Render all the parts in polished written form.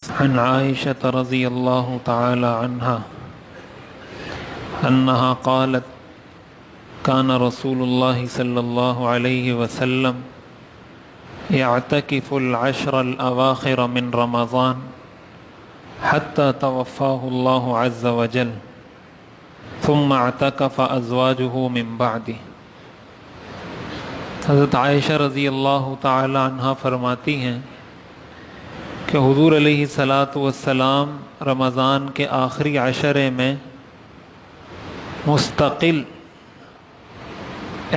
عن عائشة رضي الله تعالى عنها أنها قالت كان رسول الله صلى الله عليه وسلم يعتكف العشر الأواخر من رمضان حتى توفاه الله عز وجل ثم اعتكف أزواجه من بعده۔ حضرت عائشہ رضی اللہ تعالی عنہ فرماتی ہیں کہ حضور علیہ الصلاۃ والسلام رمضان کے آخری عشرے میں مستقل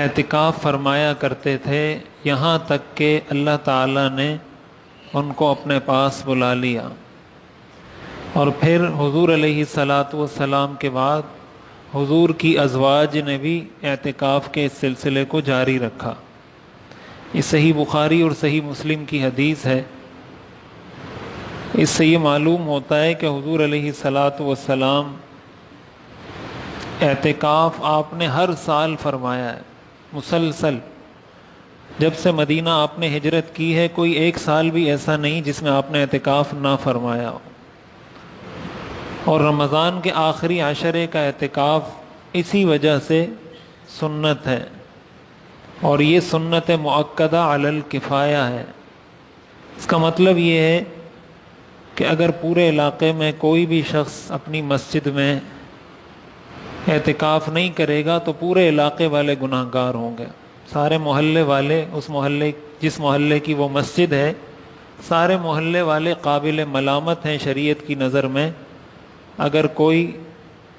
اعتکاف فرمایا کرتے تھے، یہاں تک کہ اللہ تعالیٰ نے ان کو اپنے پاس بلا لیا، اور پھر حضور علیہ الصلاۃ والسلام کے بعد حضور کی ازواج نے بھی اعتکاف کے اس سلسلے کو جاری رکھا۔ یہ صحیح بخاری اور صحیح مسلم کی حدیث ہے۔ اس سے یہ معلوم ہوتا ہے کہ حضور علیہ الصلاۃ والسلام اعتکاف آپ نے ہر سال فرمایا ہے، مسلسل۔ جب سے مدینہ آپ نے ہجرت کی ہے، کوئی ایک سال بھی ایسا نہیں جس میں آپ نے اعتکاف نہ فرمایا ہو۔ اور رمضان کے آخری عشرے کا اعتکاف اسی وجہ سے سنت ہے، اور یہ سنت مؤکدہ علی الکفایہ ہے۔ اس کا مطلب یہ ہے کہ اگر پورے علاقے میں کوئی بھی شخص اپنی مسجد میں اعتکاف نہیں کرے گا تو پورے علاقے والے گناہ گار ہوں گے۔ سارے محلے والے، اس محلے جس محلے کی وہ مسجد ہے، سارے محلے والے قابل ملامت ہیں شریعت کی نظر میں اگر کوئی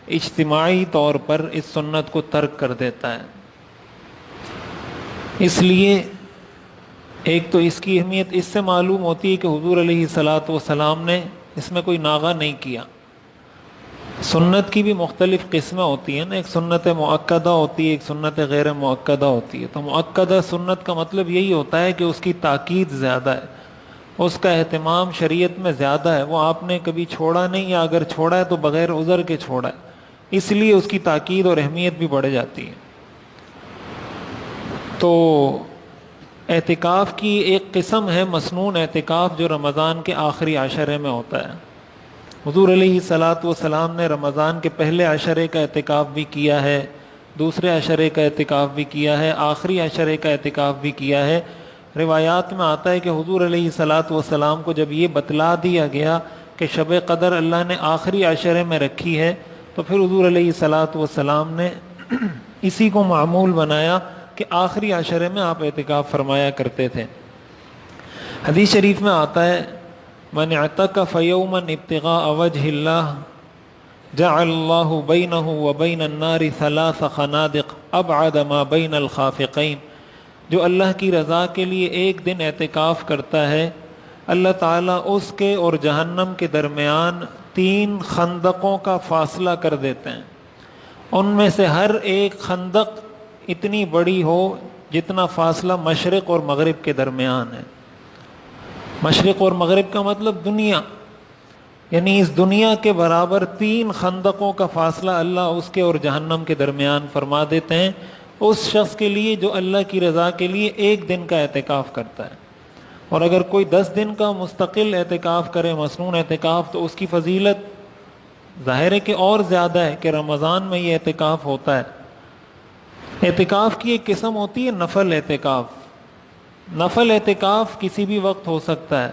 اجتماعی طور پر اس سنت کو ترک کر دیتا ہے۔ اس لیے ایک تو اس کی اہمیت اس سے معلوم ہوتی ہے کہ حضور علیہ الصلاۃ والسلام نے اس میں کوئی ناغہ نہیں کیا۔ سنت کی بھی مختلف قسمیں ہوتی ہیں نا، ایک سنت مؤکدہ ہوتی ہے، ایک سنت غیر مؤکدہ ہوتی ہے۔ تو مؤکدہ سنت کا مطلب یہی ہوتا ہے کہ اس کی تاکید زیادہ ہے، اس کا اہتمام شریعت میں زیادہ ہے، وہ آپ نے کبھی چھوڑا نہیں، یا اگر چھوڑا ہے تو بغیر عذر کے چھوڑا ہے، اس لیے اس کی تاکید اور اہمیت بھی بڑھ جاتی ہے۔ تو اعتکاف کی ایک قسم ہے مسنون اعتکاف، جو رمضان کے آخری عشرے میں ہوتا ہے۔ حضور علیہ الصلاۃ والسلام نے رمضان کے پہلے عشرے کا اعتکاف بھی کیا ہے، دوسرے عشرے کا اعتکاف بھی کیا ہے، آخری عشرے کا اعتکاف بھی کیا ہے۔ روایات میں آتا ہے کہ حضور علیہ الصلاۃ والسلام کو جب یہ بتلا دیا گیا کہ شب قدر اللہ نے آخری عشرے میں رکھی ہے، تو پھر حضور علیہ الصلاۃ والسلام نے اسی کو معمول بنایا کہ آخری عشرے میں آپ اعتکاف فرمایا کرتے تھے۔ حدیث شریف میں آتا ہے من اعتکف یوما ابتغاء وجہ اللہ جعل اللہ بینہ وبین النار ثلاث خنادق ابعد ما بین الخافقین۔ جو اللہ کی رضا کے لیے ایک دن اعتکاف کرتا ہے، اللہ تعالیٰ اس کے اور جہنم کے درمیان 3 خندقوں کا فاصلہ کر دیتے ہیں۔ ان میں سے ہر ایک خندق اتنی بڑی ہو جتنا فاصلہ مشرق اور مغرب کے درمیان ہے۔ مشرق اور مغرب کا مطلب دنیا، یعنی اس دنیا کے برابر 3 خندقوں کا فاصلہ اللہ اس کے اور جہنم کے درمیان فرما دیتے ہیں اس شخص کے لیے جو اللہ کی رضا کے لیے ایک دن کا اعتکاف کرتا ہے۔ اور اگر کوئی 10 دن کا مستقل اعتکاف کرے، مسنون اعتکاف، تو اس کی فضیلت ظاہر ہے کہ اور زیادہ ہے کہ رمضان میں یہ اعتکاف ہوتا ہے۔ اعتکاف کی ایک قسم ہوتی ہے نفل اعتکاف۔ نفل اعتکاف کسی بھی وقت ہو سکتا ہے،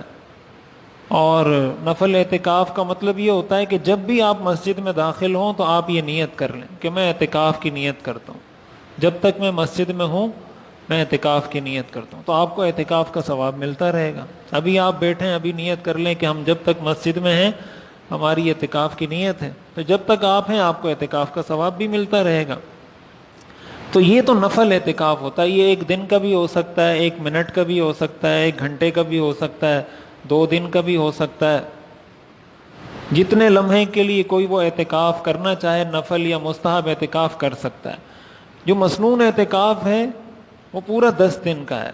اور نفل اعتکاف کا مطلب یہ ہوتا ہے کہ جب بھی آپ مسجد میں داخل ہوں تو آپ یہ نیت کر لیں کہ میں اعتکاف کی نیت کرتا ہوں، جب تک میں مسجد میں ہوں میں اعتکاف کی نیت کرتا ہوں، تو آپ کو اعتکاف کا ثواب ملتا رہے گا۔ ابھی آپ بیٹھیں، ابھی نیت کر لیں کہ ہم جب تک مسجد میں ہیں ہماری اعتکاف کی نیت ہے، تو جب تک آپ ہیں آپ کو اعتکاف کا ثواب بھی ملتا رہے گا۔ تو یہ تو نفل اعتکاف ہوتا ہے، یہ 1 دن کا بھی ہو سکتا ہے، 1 منٹ کا بھی ہو سکتا ہے، 1 گھنٹے کا بھی ہو سکتا ہے، 2 دن کا بھی ہو سکتا ہے۔ جتنے لمحے کے لیے کوئی وہ اعتکاف کرنا چاہے، نفل یا مستحب اعتکاف کر سکتا ہے۔ جو مسنون اعتکاف ہے وہ پورا 10 دن کا ہے۔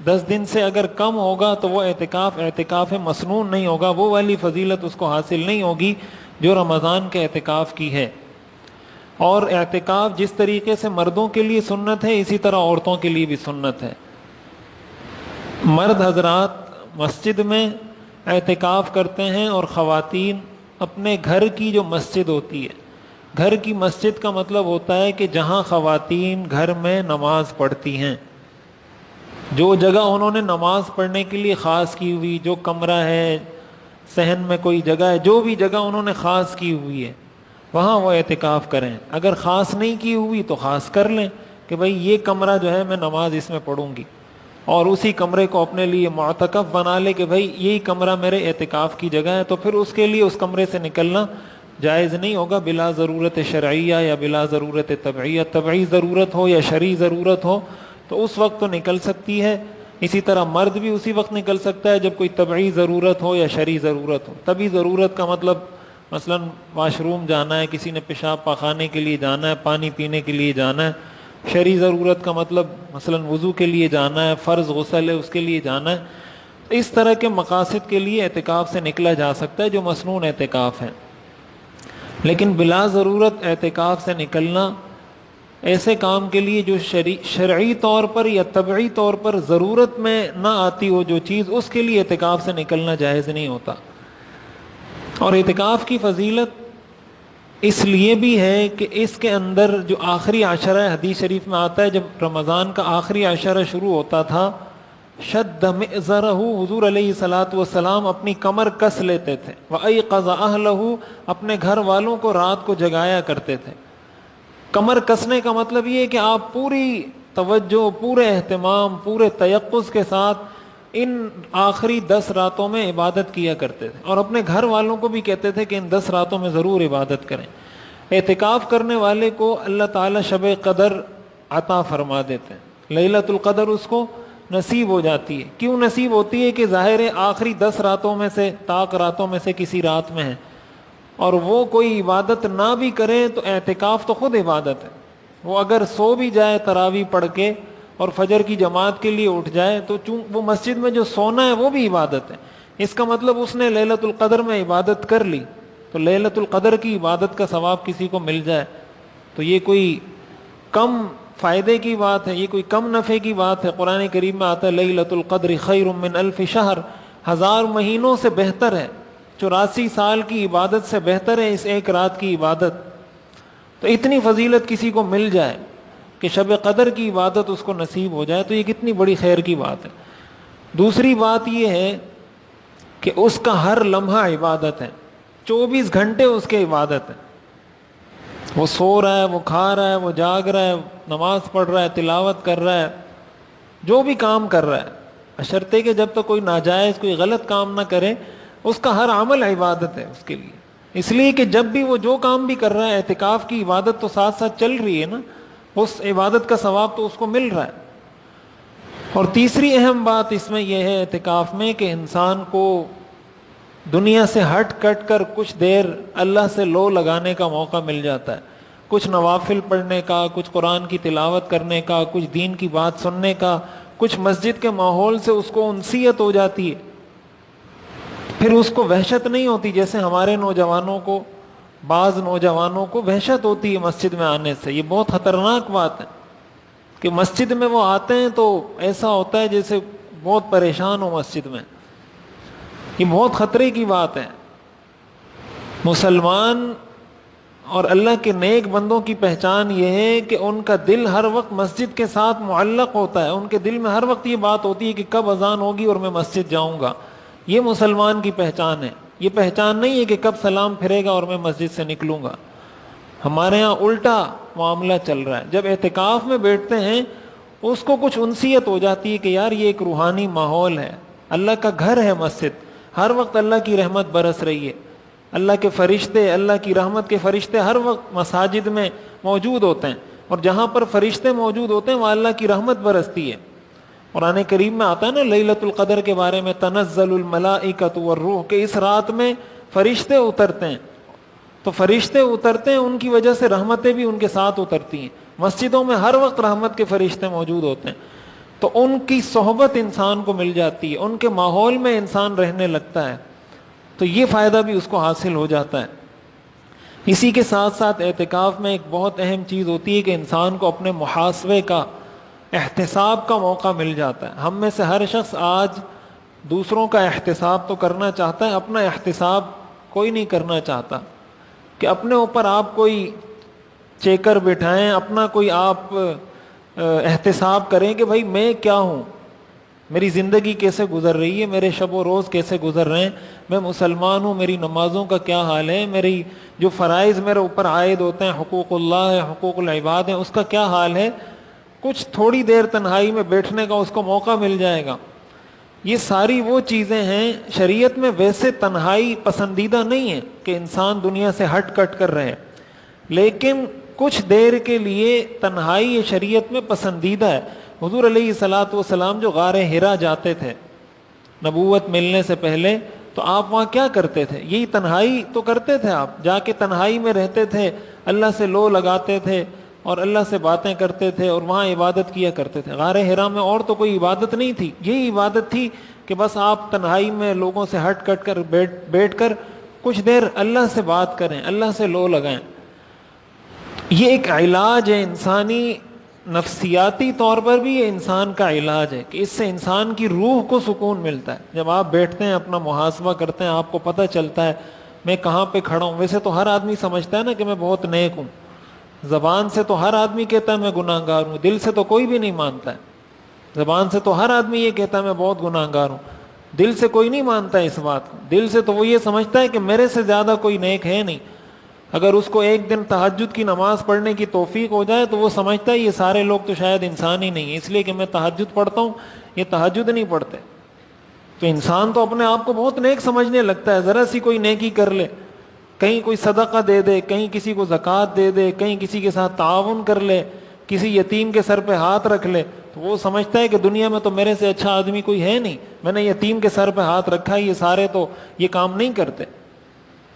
10 دن سے اگر کم ہوگا تو وہ اعتکاف مسنون نہیں ہوگا، وہ والی فضیلت اس کو حاصل نہیں ہوگی جو رمضان کے اعتکاف کی ہے۔ اور اعتکاف جس طریقے سے مردوں کے لیے سنت ہے، اسی طرح عورتوں کے لیے بھی سنت ہے۔ مرد حضرات مسجد میں اعتکاف کرتے ہیں اور خواتین اپنے گھر کی جو مسجد ہوتی ہے، گھر کی مسجد کا مطلب ہوتا ہے کہ جہاں خواتین گھر میں نماز پڑھتی ہیں، جو جگہ انہوں نے نماز پڑھنے کے لیے خاص کی ہوئی، جو کمرہ ہے، صحن میں کوئی جگہ ہے، جو بھی جگہ انہوں نے خاص کی ہوئی ہے وہاں وہ اعتکاف کریں۔ اگر خاص نہیں کی ہوئی تو خاص کر لیں کہ بھئی یہ کمرہ جو ہے میں نماز اس میں پڑھوں گی، اور اسی کمرے کو اپنے لیے معتکف بنا لے کہ بھئی یہی کمرہ میرے اعتکاف کی جگہ ہے، تو پھر اس کے لیے اس کمرے سے نکلنا جائز نہیں ہوگا بلا ضرورت شرعیہ یا بلا ضرورت طبعیہ۔ طبعی ضرورت ہو یا شرعی ضرورت ہو تو اس وقت تو نکل سکتی ہے، اسی طرح مرد بھی اسی وقت نکل سکتا ہے جب کوئی طبعی ضرورت ہو یا شرعی ضرورت ہو۔ طبعی ضرورت کا مطلب مثلا واش روم جانا ہے، کسی نے پیشاب پاخانے کے لیے جانا ہے، پانی پینے کے لیے جانا ہے۔ شرعی ضرورت کا مطلب مثلا وضو کے لیے جانا ہے، فرض غسل ہے اس کے لیے جانا ہے۔ اس طرح کے مقاصد کے لیے اعتکاف سے نکلا جا سکتا ہے جو مسنون اعتکاف ہے، لیکن بلا ضرورت اعتکاف سے نکلنا ایسے کام کے لیے جو شرعی طور پر یا طبعی طور پر ضرورت میں نہ آتی ہو جو چیز، اس کے لیے اعتکاف سے نکلنا جائز نہیں ہوتا۔ اور اعتکاف کی فضیلت اس لیے بھی ہے کہ اس کے اندر جو آخری عشرہ حدیث شریف میں آتا ہے، جب رمضان کا آخری عشرہ شروع ہوتا تھا، شد مئزرہ، حضور علیہ الصلوۃ والسلام اپنی کمر کس لیتے تھے، وایقظ اہلہ، اپنے گھر والوں کو رات کو جگایا کرتے تھے۔ کمر کسنے کا مطلب یہ ہے کہ آپ پوری توجہ، پورے اہتمام، پورے تیقظ کے ساتھ ان آخری 10 راتوں میں عبادت کیا کرتے تھے، اور اپنے گھر والوں کو بھی کہتے تھے کہ ان 10 راتوں میں ضرور عبادت کریں۔ اعتکاف کرنے والے کو اللہ تعالیٰ شب قدر عطا فرما دیتے ہیں، لیلۃ القدر اس کو نصیب ہو جاتی ہے۔ کیوں نصیب ہوتی ہے؟ کہ ظاہر ہے آخری 10 راتوں میں سے، طاق راتوں میں سے کسی رات میں ہے، اور وہ کوئی عبادت نہ بھی کرے تو اعتکاف تو خود عبادت ہے۔ وہ اگر سو بھی جائے تراویح پڑھ کے اور فجر کی جماعت کے لیے اٹھ جائے تو وہ مسجد میں جو سونا ہے وہ بھی عبادت ہے۔ اس کا مطلب اس نے لیلۃ القدر میں عبادت کر لی، تو لیلۃ القدر کی عبادت کا ثواب کسی کو مل جائے تو یہ کوئی کم فائدے کی بات ہے، یہ کوئی کم نفع کی بات ہے۔ قرآن کریم میں آتا ہے لیلۃ القدر خیر من الف شہر، 1000 مہینوں سے بہتر ہے، 84 سال کی عبادت سے بہتر ہے اس ایک رات کی عبادت۔ تو اتنی فضیلت کسی کو مل جائے کہ شب قدر کی عبادت اس کو نصیب ہو جائے تو یہ کتنی بڑی خیر کی بات ہے۔ دوسری بات یہ ہے کہ اس کا ہر لمحہ عبادت ہے، 24 گھنٹے اس کے عبادت ہے۔ وہ سو رہا ہے، وہ کھا رہا ہے، وہ جاگ رہا ہے، نماز پڑھ رہا ہے، تلاوت کر رہا ہے، جو بھی کام کر رہا ہے، بشرطے کہ جب تک کوئی ناجائز، کوئی غلط کام نہ کرے، اس کا ہر عمل عبادت ہے اس کے لیے۔ اس لیے کہ جب بھی وہ جو کام بھی کر رہا ہے، اعتکاف کی عبادت تو ساتھ ساتھ چل رہی ہے نا، اس عبادت کا ثواب تو اس کو مل رہا ہے۔ اور تیسری اہم بات اس میں یہ ہے اعتکاف میں کہ انسان کو دنیا سے ہٹ کٹ کر کچھ دیر اللہ سے لو لگانے کا موقع مل جاتا ہے، کچھ نوافل پڑھنے کا، کچھ قرآن کی تلاوت کرنے کا، کچھ دین کی بات سننے کا، کچھ مسجد کے ماحول سے اس کو انسیت ہو جاتی ہے۔ پھر اس کو وحشت نہیں ہوتی جیسے ہمارے نوجوانوں کو، بعض نوجوانوں کو وحشت ہوتی ہے مسجد میں آنے سے۔ یہ بہت خطرناک بات ہے کہ مسجد میں وہ آتے ہیں تو ایسا ہوتا ہے جیسے بہت پریشان ہو مسجد میں۔ یہ بہت خطرے کی بات ہے۔ مسلمان اور اللہ کے نیک بندوں کی پہچان یہ ہے کہ ان کا دل ہر وقت مسجد کے ساتھ معلق ہوتا ہے، ان کے دل میں ہر وقت یہ بات ہوتی ہے کہ کب اذان ہوگی اور میں مسجد جاؤں گا۔ یہ مسلمان کی پہچان ہے۔ یہ پہچان نہیں ہے کہ کب سلام پھرے گا اور میں مسجد سے نکلوں گا۔ ہمارے ہاں الٹا معاملہ چل رہا ہے۔ جب اعتکاف میں بیٹھتے ہیں اس کو کچھ انسیت ہو جاتی ہے کہ یار یہ ایک روحانی ماحول ہے، اللہ کا گھر ہے مسجد، ہر وقت اللہ کی رحمت برس رہی ہے، اللہ کے فرشتے، اللہ کی رحمت کے فرشتے ہر وقت مساجد میں موجود ہوتے ہیں، اور جہاں پر فرشتے موجود ہوتے ہیں وہاں اللہ کی رحمت برستی ہے۔ قرآن کریم میں آتا ہے نا لیلۃ القدر کے بارے میں، تنزل الملائکۃ والروح، کہ اس رات میں فرشتے اترتے ہیں۔ تو فرشتے اترتے ہیں، ان کی وجہ سے رحمتیں بھی ان کے ساتھ اترتی ہیں۔ مسجدوں میں ہر وقت رحمت کے فرشتے موجود ہوتے ہیں، تو ان کی صحبت انسان کو مل جاتی ہے، ان کے ماحول میں انسان رہنے لگتا ہے، تو یہ فائدہ بھی اس کو حاصل ہو جاتا ہے۔ اسی کے ساتھ ساتھ اعتکاف میں ایک بہت اہم چیز ہوتی ہے کہ انسان کو اپنے محاسبے کا، احتساب کا موقع مل جاتا ہے۔ ہم میں سے ہر شخص آج دوسروں کا احتساب تو کرنا چاہتا ہے، اپنا احتساب کوئی نہیں کرنا چاہتا، کہ اپنے اوپر آپ کوئی چیکر بٹھائیں، اپنا کوئی آپ احتساب کریں کہ بھائی میں کیا ہوں، میری زندگی کیسے گزر رہی ہے، میرے شب و روز کیسے گزر رہے ہیں، میں مسلمان ہوں، میری نمازوں کا کیا حال ہے، میری جو فرائض میرے اوپر عائد ہوتے ہیں، حقوق اللہ ہے، حقوق العباد ہیں، اس کا کیا حال ہے۔ کچھ تھوڑی دیر تنہائی میں بیٹھنے کا اس کو موقع مل جائے گا۔ یہ ساری وہ چیزیں ہیں، شریعت میں ویسے تنہائی پسندیدہ نہیں ہے کہ انسان دنیا سے ہٹ کٹ کر رہے، لیکن کچھ دیر کے لیے تنہائی یہ شریعت میں پسندیدہ ہے۔ حضور علیہ الصلاۃ والسلام جو غار حرا جاتے تھے نبوت ملنے سے پہلے، تو آپ وہاں کیا کرتے تھے؟ یہی تنہائی تو کرتے تھے، آپ جا کے تنہائی میں رہتے تھے، اللہ سے لو لگاتے تھے اور اللہ سے باتیں کرتے تھے اور وہاں عبادت کیا کرتے تھے۔ غار حرا میں اور تو کوئی عبادت نہیں تھی، یہی عبادت تھی کہ بس آپ تنہائی میں لوگوں سے ہٹ کٹ کر بیٹھ کر کچھ دیر اللہ سے بات کریں، اللہ سے لو لگائیں۔ یہ ایک علاج ہے انسانی، نفسیاتی طور پر بھی یہ انسان کا علاج ہے کہ اس سے انسان کی روح کو سکون ملتا ہے۔ جب آپ بیٹھتے ہیں، اپنا محاسبہ کرتے ہیں، آپ کو پتہ چلتا ہے میں کہاں پہ کھڑا ہوں۔ ویسے تو ہر آدمی سمجھتا ہے نا کہ میں بہت نیک ہوں، زبان سے تو ہر آدمی کہتا ہے میں گناہ گار ہوں، دل سے تو کوئی بھی نہیں مانتا ہے۔ زبان سے تو ہر آدمی یہ کہتا ہے میں بہت گناہ گار ہوں، دل سے کوئی نہیں مانتا ہے اس بات کو۔ دل سے تو وہ یہ سمجھتا ہے کہ میرے سے زیادہ کوئی نیک ہے نہیں۔ اگر اس کو ایک دن تہجد کی نماز پڑھنے کی توفیق ہو جائے تو وہ سمجھتا ہے یہ سارے لوگ تو شاید انسان ہی نہیں ہیں، اس لیے کہ میں تہجد پڑھتا ہوں، یہ تہجد نہیں پڑھتے۔ تو انسان تو اپنے آپ کو بہت نیک سمجھنے لگتا ہے، ذرا سی کوئی نیکی کر لے، کہیں کوئی صدقہ دے دے، کہیں کسی کو زکوٰۃ دے دے، کہیں کسی کے ساتھ تعاون کر لے، کسی یتیم کے سر پہ ہاتھ رکھ لے، تو وہ سمجھتا ہے کہ دنیا میں تو میرے سے اچھا آدمی کوئی ہے نہیں، میں نے یتیم کے سر پہ ہاتھ رکھا ہے، یہ سارے تو یہ کام نہیں کرتے۔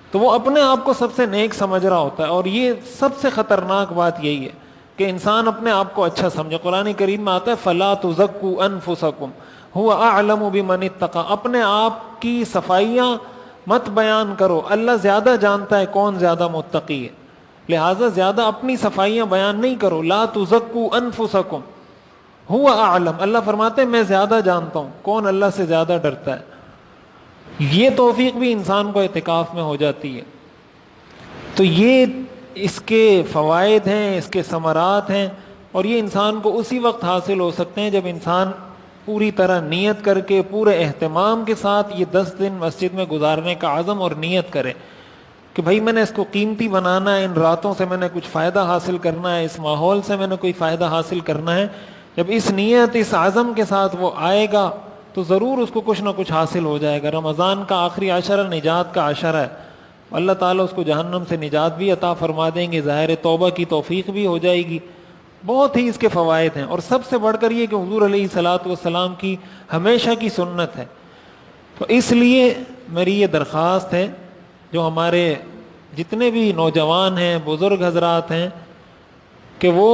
تو وہ اپنے آپ کو سب سے نیک سمجھ رہا ہوتا ہے، اور یہ سب سے خطرناک بات یہی ہے کہ انسان اپنے آپ کو اچھا سمجھے۔ قرآن کریم میں آتا ہے فَلَا تُزَكُّوا أَنفُسَكُمْ هُوَ أَعْلَمُ بِمَنِ اتَّقَىٰ، اپنے آپ کی صفائیاں مت بیان کرو، اللہ زیادہ جانتا ہے کون زیادہ متقی ہے، لہٰذا زیادہ اپنی صفائیاں بیان نہیں کرو۔ لَا تُزَكُّوا أَنفُسَكُمْ هُوَ أَعْلَمُ، اللہ فرماتے ہیں میں زیادہ جانتا ہوں کون اللہ سے زیادہ ڈرتا ہے۔ یہ توفیق بھی انسان کو اعتکاف میں ہو جاتی ہے۔ تو یہ اس کے فوائد ہیں، اس کے ثمرات ہیں، اور یہ انسان کو اسی وقت حاصل ہو سکتے ہیں جب انسان پوری طرح نیت کر کے پورے اہتمام کے ساتھ یہ 10 دن مسجد میں گزارنے کا عزم اور نیت کرے کہ بھائی میں نے اس کو قیمتی بنانا ہے، ان راتوں سے میں نے کچھ فائدہ حاصل کرنا ہے، اس ماحول سے میں نے کوئی فائدہ حاصل کرنا ہے۔ جب اس نیت، اس عزم کے ساتھ وہ آئے گا تو ضرور اس کو کچھ نہ کچھ حاصل ہو جائے گا۔ رمضان کا آخری عشرہ نجات کا عشرہ ہے، اللہ تعالیٰ اس کو جہنم سے نجات بھی عطا فرما دیں گے، ظاہر توبہ کی توفیق بھی ہو جائے گی۔ بہت ہی اس کے فوائد ہیں، اور سب سے بڑھ کر یہ کہ حضور علیہ الصلاۃ والسلام کی ہمیشہ کی سنت ہے۔ تو اس لیے میری یہ درخواست ہے، جو ہمارے جتنے بھی نوجوان ہیں، بزرگ حضرات ہیں، کہ وہ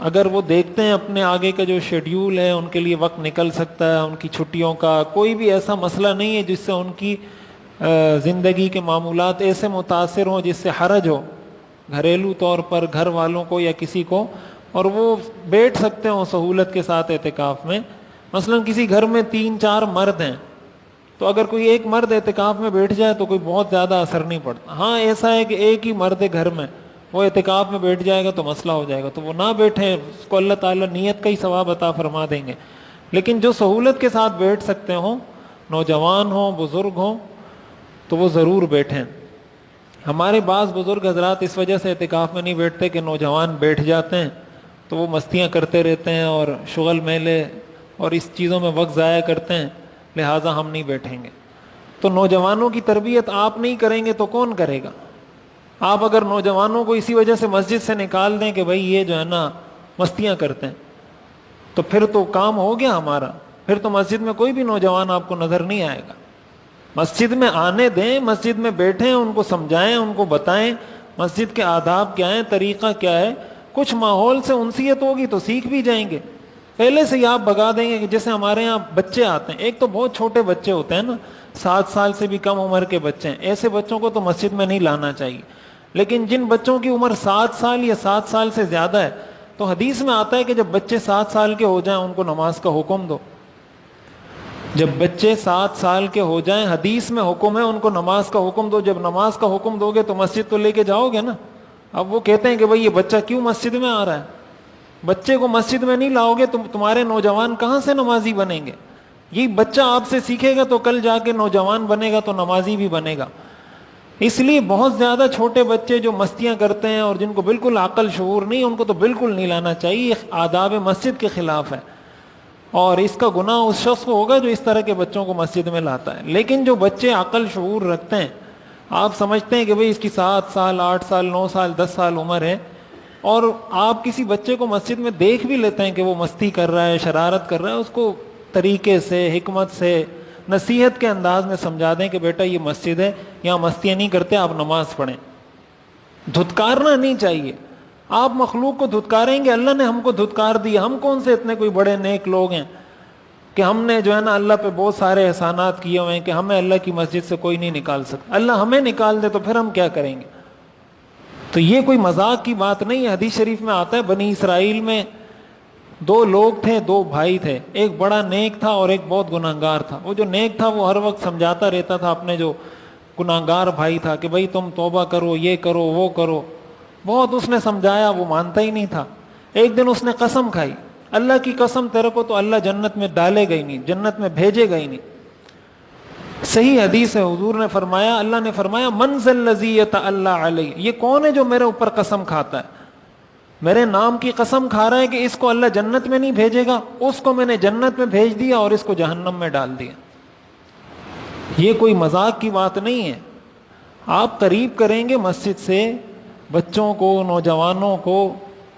اگر وہ دیکھتے ہیں اپنے آگے کا جو شیڈیول ہے، ان کے لیے وقت نکل سکتا ہے، ان کی چھٹیوں کا کوئی بھی ایسا مسئلہ نہیں ہے جس سے ان کی زندگی کے معمولات ایسے متاثر ہوں جس سے حرج ہو گھریلو طور پر گھر والوں کو یا کسی کو، اور وہ بیٹھ سکتے ہوں سہولت کے ساتھ اعتکاف میں۔ مثلا کسی گھر میں 3-4 مرد ہیں، تو اگر کوئی ایک مرد اعتکاف میں بیٹھ جائے تو کوئی بہت زیادہ اثر نہیں پڑتا۔ ہاں ایسا ہے کہ ایک ہی مرد گھر میں وہ اعتکاف میں بیٹھ جائے گا تو مسئلہ ہو جائے گا، تو وہ نہ بیٹھے، اس کو اللہ تعالیٰ نیت کا ہی ثواب عطا فرما دیں گے۔ لیکن جو سہولت کے ساتھ بیٹھ سکتے ہوں، نوجوان ہوں، بزرگ ہوں، تو وہ ضرور بیٹھیں۔ ہمارے بعض بزرگ حضرات اس وجہ سے اعتکاف میں نہیں بیٹھتے کہ نوجوان بیٹھ جاتے ہیں تو وہ مستیاں کرتے رہتے ہیں اور شغل میلے اور اس چیزوں میں وقت ضائع کرتے ہیں، لہٰذا ہم نہیں بیٹھیں گے۔ تو نوجوانوں کی تربیت آپ نہیں کریں گے تو کون کرے گا؟ آپ اگر نوجوانوں کو اسی وجہ سے مسجد سے نکال دیں کہ بھائی یہ جو ہے نا مستیاں کرتے ہیں، تو پھر تو کام ہو گیا ہمارا، پھر تو مسجد میں کوئی بھی نوجوان آپ کو نظر نہیں آئے گا۔ مسجد میں آنے دیں، مسجد میں بیٹھیں، ان کو سمجھائیں، ان کو بتائیں مسجد کے آداب کیا ہیں، طریقہ کیا ہے۔ کچھ ماحول سے انسیت ہوگی تو سیکھ بھی جائیں گے۔ پہلے سے ہی آپ بگا دیں گے کہ جیسے ہمارے ہاں بچے آتے ہیں، ایک تو بہت چھوٹے بچے ہوتے ہیں نا، 7 سال سے بھی کم عمر کے بچے ہیں، ایسے بچوں کو تو مسجد میں نہیں لانا چاہیے۔ لیکن جن بچوں کی عمر 7 سال یا 7 سال سے زیادہ ہے، تو حدیث میں آتا ہے کہ جب بچے 7 سال کے ہو جائیں ان کو نماز کا حکم دو۔ جب بچے 7 سال کے ہو جائیں حدیث میں حکم ہے ان کو نماز کا حکم دو. جب نماز کا حکم دو گے تو مسجد تو لے کے جاؤ گے نا. اب وہ کہتے ہیں کہ بھئی یہ بچہ کیوں مسجد میں آ رہا ہے. بچے کو مسجد میں نہیں لاؤ گے تمہارے نوجوان کہاں سے نمازی بنیں گے. یہ بچہ آپ سے سیکھے گا تو کل جا کے نوجوان بنے گا تو نمازی بھی بنے گا. اس لیے بہت زیادہ چھوٹے بچے جو مستیاں کرتے ہیں اور جن کو بالکل عقل شعور نہیں, ان کو تو بالکل نہیں لانا چاہیے. آداب مسجد کے خلاف ہے اور اس کا گناہ اس شخص کو ہوگا جو اس طرح کے بچوں کو مسجد میں لاتا ہے. لیکن جو بچے عقل شعور رکھتے ہیں, آپ سمجھتے ہیں کہ بھئی اس کی 7 سال 8 سال 9 سال 10 سال عمر ہے, اور آپ کسی بچے کو مسجد میں دیکھ بھی لیتے ہیں کہ وہ مستی کر رہا ہے, شرارت کر رہا ہے, اس کو طریقے سے, حکمت سے, نصیحت کے انداز میں سمجھا دیں کہ بیٹا یہ مسجد ہے, یہاں مستیاں نہیں کرتے, آپ نماز پڑھیں. دھتکارنا نہیں چاہیے. آپ مخلوق کو دھتکاریں گے, اللہ نے ہم کو دھتکار دیا. ہم کون سے اتنے کوئی بڑے نیک لوگ ہیں کہ ہم نے جو ہے نا اللہ پہ بہت سارے احسانات کیے ہوئے ہیں کہ ہمیں اللہ کی مسجد سے کوئی نہیں نکال سکتا. اللہ ہمیں نکال دے تو پھر ہم کیا کریں گے. تو یہ کوئی مذاق کی بات نہیں ہے. حدیث شریف میں آتا ہے بنی اسرائیل میں 2 لوگ تھے, 2 بھائی تھے. ایک بڑا نیک تھا اور ایک بہت گناہگار تھا. وہ جو نیک تھا وہ ہر وقت سمجھاتا رہتا تھا اپنے جو گناہگار بھائی تھا کہ بھائی تم توبہ کرو, یہ کرو, وہ کرو. بہت اس نے سمجھایا, وہ مانتا ہی نہیں تھا. ایک دن اس نے قسم کھائی, اللہ کی قسم تیرے کو تو اللہ جنت میں ڈالے گا ہی نہیں, جنت میں بھیجے گا ہی نہیں. صحیح حدیث ہے, حضور نے فرمایا, اللہ نے فرمایا من ذا الذی یتعلی علی, یہ کون ہے جو میرے اوپر قسم کھاتا ہے, میرے نام کی قسم کھا رہا ہے کہ اس کو اللہ جنت میں نہیں بھیجے گا. اس کو میں نے جنت میں بھیج دیا اور اس کو جہنم میں ڈال دیا. یہ کوئی مذاق کی بات نہیں ہے. آپ قریب کریں گے مسجد سے بچوں کو, نوجوانوں کو,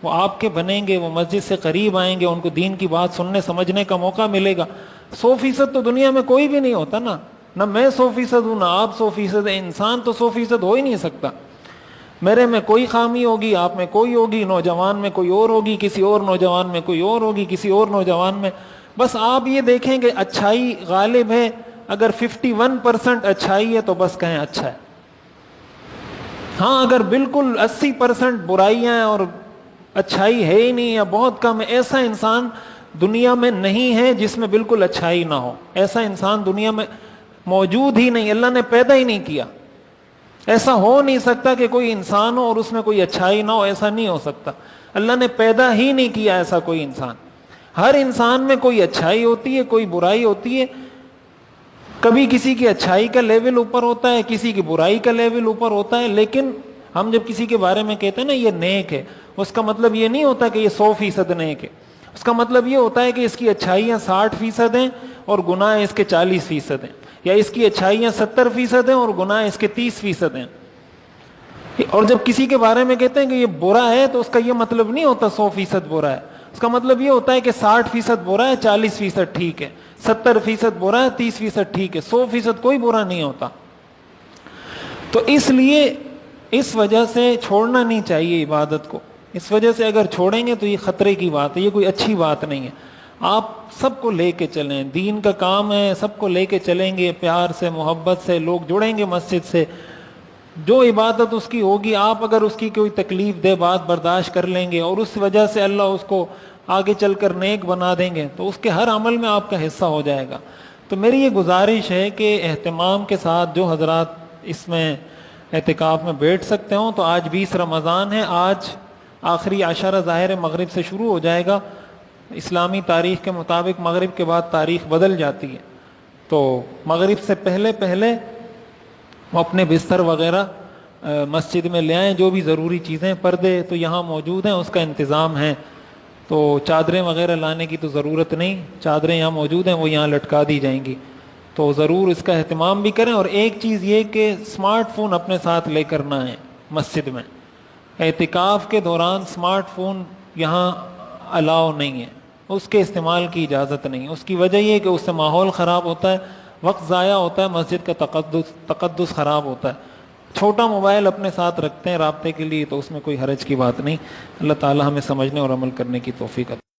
وہ آپ کے بنیں گے, وہ مسجد سے قریب آئیں گے, ان کو دین کی بات سننے سمجھنے کا موقع ملے گا. 100% تو دنیا میں کوئی بھی نہیں ہوتا نا, نہ میں 100% ہوں, نہ آپ 100% ہیں. انسان تو 100% ہو ہی نہیں سکتا. میرے میں کوئی خامی ہوگی, آپ میں کوئی ہوگی, نوجوان میں کوئی اور ہوگی, کسی اور نوجوان میں کوئی اور ہوگی, کسی اور نوجوان میں. بس آپ یہ دیکھیں کہ اچھائی غالب ہے. اگر 51% اچھائی ہے تو بس کہیں اچھا ہے. ہاں اگر بالکل 80% برائیاں ہیں اور اچھائی ہے ہی نہیں یا بہت کم ہے, ایسا انسان دنیا میں نہیں ہے جس میں بالکل اچھائی نہ ہو. ایسا انسان دنیا میں موجود ہی نہیں, اللہ نے پیدا ہی نہیں کیا. ایسا ہو نہیں سکتا کہ کوئی انسان ہو اور اس میں کوئی اچھائی نہ ہو, ایسا نہیں ہو سکتا. اللہ نے پیدا ہی نہیں کیا ایسا کوئی انسان. ہر انسان میں کوئی اچھائی ہوتی ہے, کوئی برائی ہوتی ہے. کبھی کسی کی اچھائی کا لیول اوپر ہوتا ہے, کسی کی برائی کا لیول اوپر ہوتا ہے. لیکن ہم جب کسی کے بارے میں کہتے ہیں نا یہ نیک ہے, اس کا مطلب یہ نہیں ہوتا کہ یہ 100% نیک ہے. اس کا مطلب یہ ہوتا ہے کہ اس کی اچھائیاں 60% ہیں اور گناہ اس کے 40% ہیں, یا اس کی اچھائیاں 70% ہیں اور گناہ اس کے 30% ہیں. اور جب کسی کے بارے میں کہتے ہیں کہ یہ برا ہے تو اس کا یہ مطلب نہیں ہوتا 100% برا ہے. اس کا مطلب یہ ہوتا ہے کہ 60% برا ہے, 40% ٹھیک ہے, 70% برا ہے, 30% ٹھیک ہے, 100% کوئی برا نہیں ہوتا. تو اس لیے اس وجہ سے چھوڑنا نہیں چاہیے عبادت کو. اس وجہ سے اگر چھوڑیں گے تو یہ خطرے کی بات ہے, یہ کوئی اچھی بات نہیں ہے. آپ سب کو لے کے چلیں, دین کا کام ہے, سب کو لے کے چلیں گے پیار سے, محبت سے. لوگ جڑیں گے مسجد سے, جو عبادت اس کی ہوگی, آپ اگر اس کی کوئی تکلیف دہ بات برداشت کر لیں گے اور اس وجہ سے اللہ اس کو آگے چل کر نیک بنا دیں گے تو اس کے ہر عمل میں آپ کا حصہ ہو جائے گا. تو میری یہ گزارش ہے کہ اہتمام کے ساتھ جو حضرات اس میں اعتکاف میں بیٹھ سکتے ہوں, تو آج 20 رمضان ہے, آج آخری عشرہ ظاہر مغرب سے شروع ہو جائے گا. اسلامی تاریخ کے مطابق مغرب کے بعد تاریخ بدل جاتی ہے, تو مغرب سے پہلے پہلے وہ اپنے بستر وغیرہ مسجد میں لے آئیں. جو بھی ضروری چیزیں, پردے تو یہاں موجود ہیں, اس کا انتظام ہے. تو چادریں وغیرہ لانے کی تو ضرورت نہیں, چادریں یہاں موجود ہیں, وہ یہاں لٹکا دی جائیں گی. تو ضرور اس کا اہتمام بھی کریں. اور ایک چیز یہ کہ اسمارٹ فون اپنے ساتھ لے کر نہ آئیں مسجد میں. اعتکاف کے دوران اسمارٹ فون یہاں الاؤ نہیں ہے, اس کے استعمال کی اجازت نہیں. اس کی وجہ یہ کہ اس سے ماحول خراب ہوتا ہے, وقت ضائع ہوتا ہے, مسجد کا تقدس خراب ہوتا ہے. چھوٹا موبائل اپنے ساتھ رکھتے ہیں رابطے کے لیے تو اس میں کوئی حرج کی بات نہیں. اللہ تعالی ہمیں سمجھنے اور عمل کرنے کی توفیق عطا